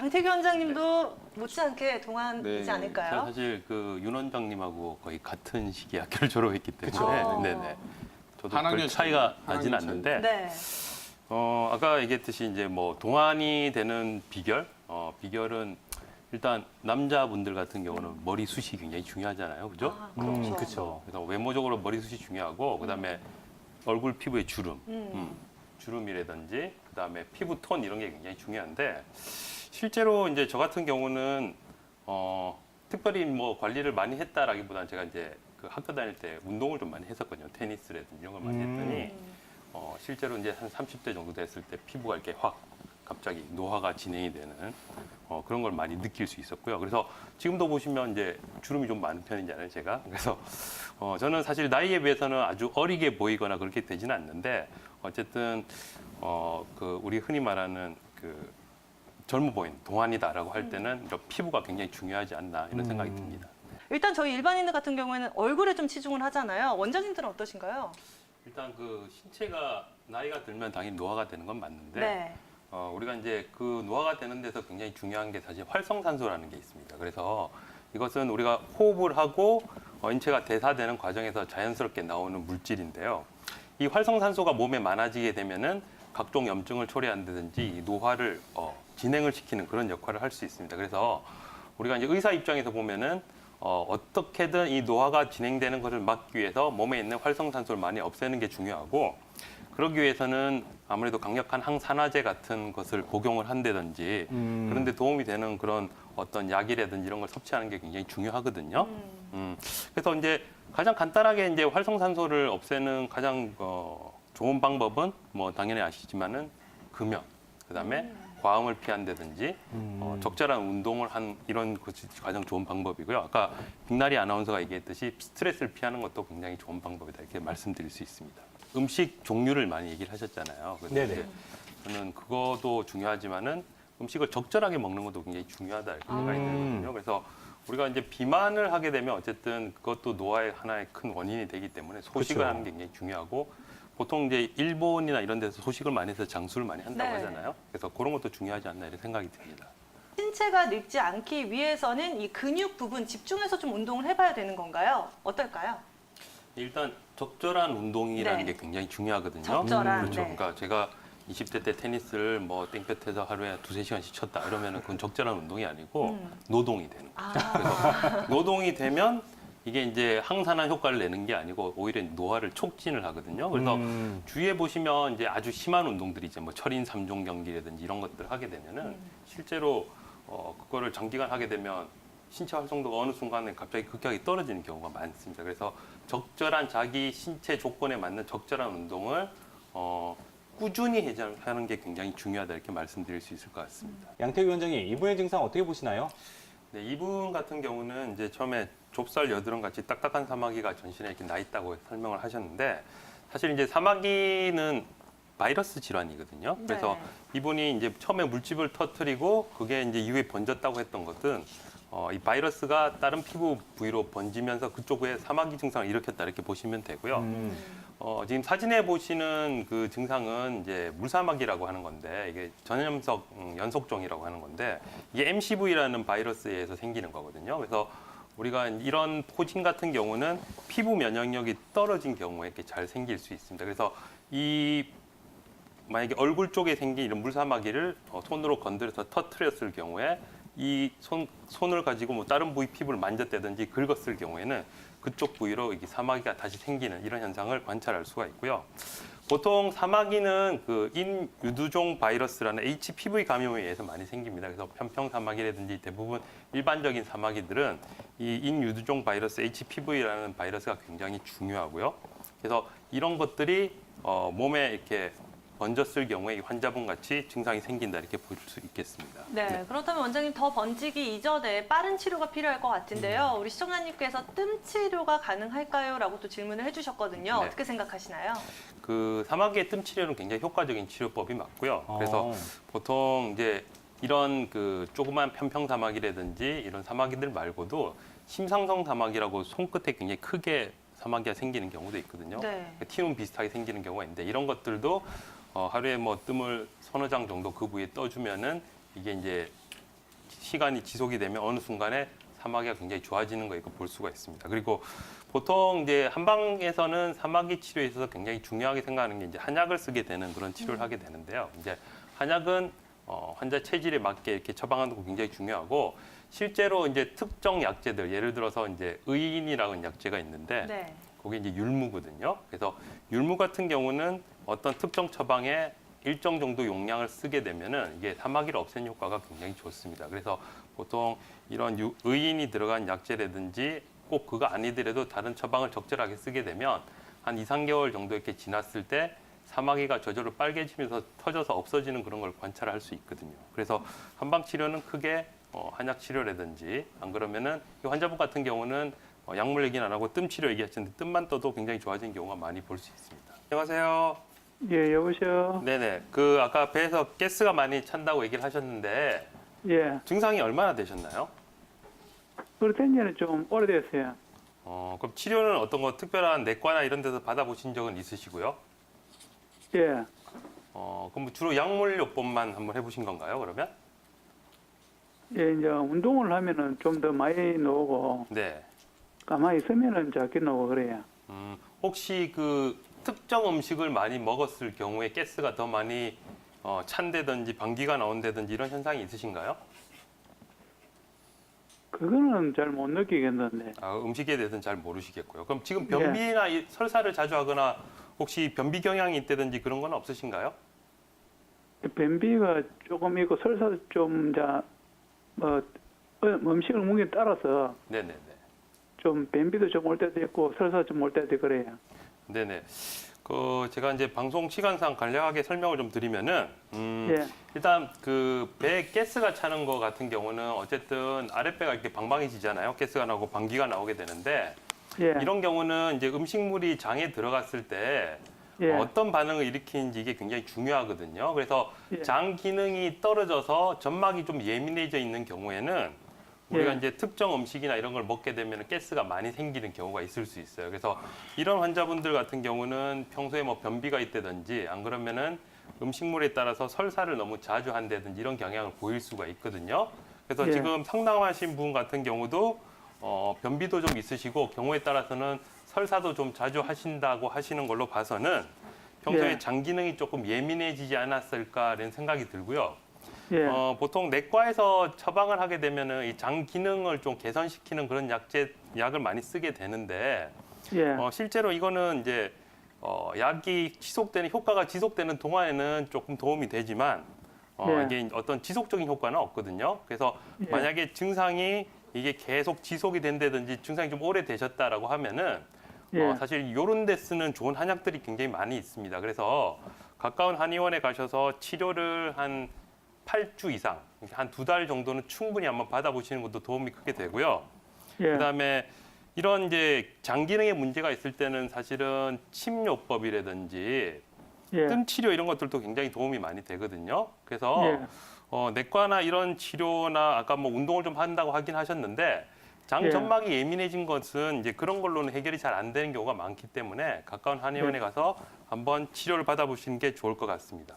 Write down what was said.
양태규 원장님도 못지않게 동안이지 제가 않을까요? 사실 그 윤 원장님하고 거의 같은 시기에 학교를 졸업했기 때문에 그쵸. 네네. 저도 한 별 학년 차이가 차이. 나진 한 학년 않는데 네. 아까 얘기했듯이 이제 뭐 동안이 되는 비결은 일단 남자분들 같은 경우는 머리숱이 굉장히 중요하잖아요, 그죠? 아, 그렇죠. 그렇죠. 그래서 외모적으로 머리숱이 중요하고 그다음에 얼굴 피부의 주름, 주름이라든지 그다음에 피부 톤 이런 게 굉장히 중요한데 실제로 이제 저 같은 경우는 특별히 뭐 관리를 많이 했다라기보다는 제가 이제 그 학교 다닐 때 운동을 좀 많이 했었거든요. 테니스라든지 이런 걸 많이 했더니 실제로 이제 한 30대 정도 됐을 때 피부가 이렇게 확 갑자기 노화가 진행이 되는 그런 걸 많이 느낄 수 있었고요. 그래서 지금도 보시면 이제 주름이 좀 많은 편이잖아요, 제가. 그래서 저는 사실 나이에 비해서는 아주 어리게 보이거나 그렇게 되지는 않는데 어쨌든 그 우리 흔히 말하는 그 젊어 보이는 동안이다라고 할 때는 이런 피부가 굉장히 중요하지 않나 이런 생각이 듭니다. 일단 저희 일반인들 같은 경우에는 얼굴에 좀 치중을 하잖아요. 원장님들은 어떠신가요? 일단 그 신체가 나이가 들면 당연히 노화가 되는 건 맞는데 네. 우리가 이제 그 노화가 되는 데서 굉장히 중요한 게 사실 활성산소라는 게 있습니다. 그래서 이것은 우리가 호흡을 하고 인체가 대사되는 과정에서 자연스럽게 나오는 물질인데요. 이 활성산소가 몸에 많아지게 되면은 각종 염증을 초래한다든지 이 노화를 진행을 시키는 그런 역할을 할 수 있습니다. 그래서 우리가 이제 의사 입장에서 보면은 어떻게든 이 노화가 진행되는 것을 막기 위해서 몸에 있는 활성산소를 많이 없애는 게 중요하고 그러기 위해서는 아무래도 강력한 항산화제 같은 것을 복용을 한다든지 그런 데 도움이 되는 그런 어떤 약이라든지 이런 걸 섭취하는 게 굉장히 중요하거든요. 그래서 이제 가장 간단하게 이제 활성산소를 없애는 가장 좋은 방법은 뭐 당연히 아시지만은 금연, 그다음에 과음을 피한다든지 적절한 운동을 한 이런 것이 가장 좋은 방법이고요. 아까 빅나리 아나운서가 얘기했듯이 스트레스를 피하는 것도 굉장히 좋은 방법이다 이렇게 말씀드릴 수 있습니다. 음식 종류를 많이 얘기를 하셨잖아요. 그래서 네네. 이제 저는 그것도 중요하지만은 음식을 적절하게 먹는 것도 굉장히 중요하다 이렇게 생각이 들거든요. 그래서 우리가 이제 비만을 하게 되면 어쨌든 그것도 노화의 하나의 큰 원인이 되기 때문에 소식을 그렇죠. 하는 게 굉장히 중요하고 보통 이제 일본이나 이런 데서 소식을 많이 해서 장수를 많이 한다고 네. 하잖아요. 그래서 그런 것도 중요하지 않나 이런 생각이 듭니다. 신체가 늙지 않기 위해서는 이 근육 부분 집중해서 좀 운동을 해봐야 되는 건가요? 어떨까요? 일단 적절한 운동이라는 네. 게 굉장히 중요하거든요. 적절한, 그렇죠. 네. 그러니까 제가 20대 때 테니스를 뭐 땡볕에서 하루에 2~3시간씩 쳤다 이러면은 그건 적절한 운동이 아니고 노동이 되는 거예요. 그래서 노동이 되면 이게 이제 항산화 효과를 내는 게 아니고 오히려 노화를 촉진을 하거든요. 그래서 주위에 보시면 이제 아주 심한 운동들이 이제 뭐 철인 3종 경기라든지 이런 것들 하게 되면은 실제로 그거를 장기간 하게 되면 신체 활성도가 어느 순간에 갑자기 급격하게 떨어지는 경우가 많습니다. 그래서 적절한 자기 신체 조건에 맞는 적절한 운동을 꾸준히 하는 게 굉장히 중요하다 이렇게 말씀드릴 수 있을 것 같습니다. 양태규 원장님, 이분의 증상 어떻게 보시나요? 네, 이분 같은 경우는 이제 처음에 좁쌀 여드름 같이 딱딱한 사마귀가 전신에 이렇게 나 있다고 설명을 하셨는데 사실 이제 사마귀는 바이러스 질환이거든요. 그래서 이분이 이제 처음에 물집을 터뜨리고 그게 이제 이후에 번졌다고 했던 것은 이 바이러스가 다른 피부 부위로 번지면서 그쪽에 사마귀 증상을 일으켰다 이렇게 보시면 되고요. 지금 사진에 보시는 그 증상은 이제 물사마귀라고 하는 건데 이게 전염성 연속종이라고 하는 건데 이게 MCV라는 바이러스에 의해서 생기는 거거든요. 그래서 우리가 이런 포진 같은 경우는 피부 면역력이 떨어진 경우에 이렇게 잘 생길 수 있습니다. 그래서 만약에 얼굴 쪽에 생긴 이런 물사마귀를 손으로 건드려서 터트렸을 경우에 이 손을 가지고 뭐 다른 부위 피부를 만졌다든지 긁었을 경우에는 그쪽 부위로 이게 사마귀가 다시 생기는 이런 현상을 관찰할 수가 있고요. 보통 사마귀는 그 인유두종 바이러스라는 HPV 감염에 의해서 많이 생깁니다. 그래서 편평사마귀라든지 대부분 일반적인 사마귀들은 이 인유두종 바이러스 HPV라는 바이러스가 굉장히 중요하고요. 그래서 이런 것들이 몸에 이렇게 번졌을 경우에 이 환자분 같이 증상이 생긴다 이렇게 볼 수 있겠습니다. 네, 그렇다면 원장님 더 번지기 이전에 빠른 치료가 필요할 것 같은데요. 우리 시청자님께서 뜸 치료가 가능할까요? 라고 또 질문을 해주셨거든요. 네. 어떻게 생각하시나요? 그 사마귀의 뜸 치료는 굉장히 효과적인 치료법이 맞고요. 그래서 보통 이제 이런 그 조그만 편평 사마귀라든지 이런 사마귀들 말고도 심상성 사마귀라고 손끝에 굉장히 크게 사마귀가 생기는 경우도 있거든요. 네. 티움 비슷하게 생기는 경우가 있는데 이런 것들도 하루에 뭐 뜸을 서너 장 정도 그 부위에 떠주면은 이게 이제 시간이 지속이 되면 어느 순간에 사마귀가 굉장히 좋아지는 거 이거 볼 수가 있습니다. 그리고 보통 이제 한방에서는 사마귀 치료에 있어서 굉장히 중요하게 생각하는 게 이제 한약을 쓰게 되는 그런 치료를 하게 되는데요. 이제 한약은 환자 체질에 맞게 이렇게 처방하는 거 굉장히 중요하고 실제로 이제 특정 약재들 예를 들어서 이제 의인이라는 약재가 있는데 네. 그게 이제 율무거든요. 그래서 율무 같은 경우는 어떤 특정 처방에 일정 정도 용량을 쓰게 되면은 이게 사마귀를 없애는 효과가 굉장히 좋습니다. 그래서 보통 이런 의인이 들어간 약재라든지 꼭 그거 아니더라도 다른 처방을 적절하게 쓰게 되면 한 2, 3개월 정도 이렇게 지났을 때 사마귀가 저절로 빨개지면서 터져서 없어지는 그런 걸 관찰할 수 있거든요. 그래서 한방 치료는 크게 한약 치료라든지 안 그러면은 이 환자분 같은 경우는 약물 얘기는 안 하고 뜸 치료 얘기하셨는데 뜸만 떠도 굉장히 좋아지는 경우가 많이 볼 수 있습니다. 안녕하세요. 예, 여보세요. 네네. 그 아까 배에서 가스가 많이 찬다고 얘기를 하셨는데 예, 증상이 얼마나 되셨나요? 그렇던 지는 좀 오래됐어요. 그럼 치료는 어떤 거 특별한 내과나 이런 데서 받아보신 적은 있으시고요? 예, 그럼 주로 약물요법만 한번 해보신 건가요? 그러면? 예, 이제 운동을 하면은 좀 더 많이 나오고 네. 가만히 있으면은 작게 나오고 그래요. 혹시 그 특정 음식을 많이 먹었을 경우에 가스가 더 많이 찬다든지 방귀가 나온다든지 이런 현상이 있으신가요? 그거는 잘 못 느끼겠는데. 음식에 대해서는 잘 모르시겠고요. 그럼 지금 변비나 설사를 자주 하거나 혹시 변비 경향이 있다든지 그런 건 없으신가요? 변비가 조금 있고 설사 좀 음식을 먹기에 따라서 네네네. 좀 변비도 좀 올 때도 있고 설사 좀 올 때도 그래요. 네네. 제가 이제 방송 시간상 간략하게 설명을 좀 드리면은, 예, 일단 그 배에 가스가 차는 거 같은 경우는 어쨌든 아랫배가 이렇게 방방해지잖아요. 가스가 나오고 방귀가 나오게 되는데, 예, 이런 경우는 이제 음식물이 장에 들어갔을 때 예, 어떤 반응을 일으키는지 이게 굉장히 중요하거든요. 그래서 예. 장 기능이 떨어져서 점막이 좀 예민해져 있는 경우에는 우리가 예. 이제 특정 음식이나 이런 걸 먹게 되면 가스가 많이 생기는 경우가 있을 수 있어요. 그래서 이런 환자분들 같은 경우는 평소에 뭐 변비가 있다든지 안 그러면은 음식물에 따라서 설사를 너무 자주 한다든지 이런 경향을 보일 수가 있거든요. 그래서 예. 지금 상담하신 분 같은 경우도 변비도 좀 있으시고 경우에 따라서는 설사도 좀 자주 하신다고 하시는 걸로 봐서는 평소에 예. 장 기능이 조금 예민해지지 않았을까라는 생각이 들고요. 예, 보통 내과에서 처방을 하게 되면은 이 장 기능을 좀 개선시키는 그런 약을 많이 쓰게 되는데 예, 실제로 이거는 이제 약이 효과가 지속되는 동안에는 조금 도움이 되지만 예. 이게 어떤 지속적인 효과는 없거든요. 그래서 예. 만약에 증상이 이게 계속 지속이 된다든지 증상이 좀 오래 되셨다라고 하면은 예. 사실 이런 데 쓰는 좋은 한약들이 굉장히 많이 있습니다. 그래서 가까운 한의원에 가셔서 치료를 한 8주 이상, 한 2달 정도는 충분히 한번 받아보시는 것도 도움이 크게 되고요. 예, 그다음에 이런 이제 장 기능에 문제가 있을 때는 사실은 침요법이라든지 예, 뜸 치료 이런 것들도 굉장히 도움이 많이 되거든요. 그래서 예. 내과나 이런 치료나 아까 뭐 운동을 좀 한다고 하긴 하셨는데 장 예. 점막이 예민해진 것은 이제 그런 걸로는 해결이 잘 안 되는 경우가 많기 때문에 가까운 한의원에 가서 한번 치료를 받아보시는 게 좋을 것 같습니다.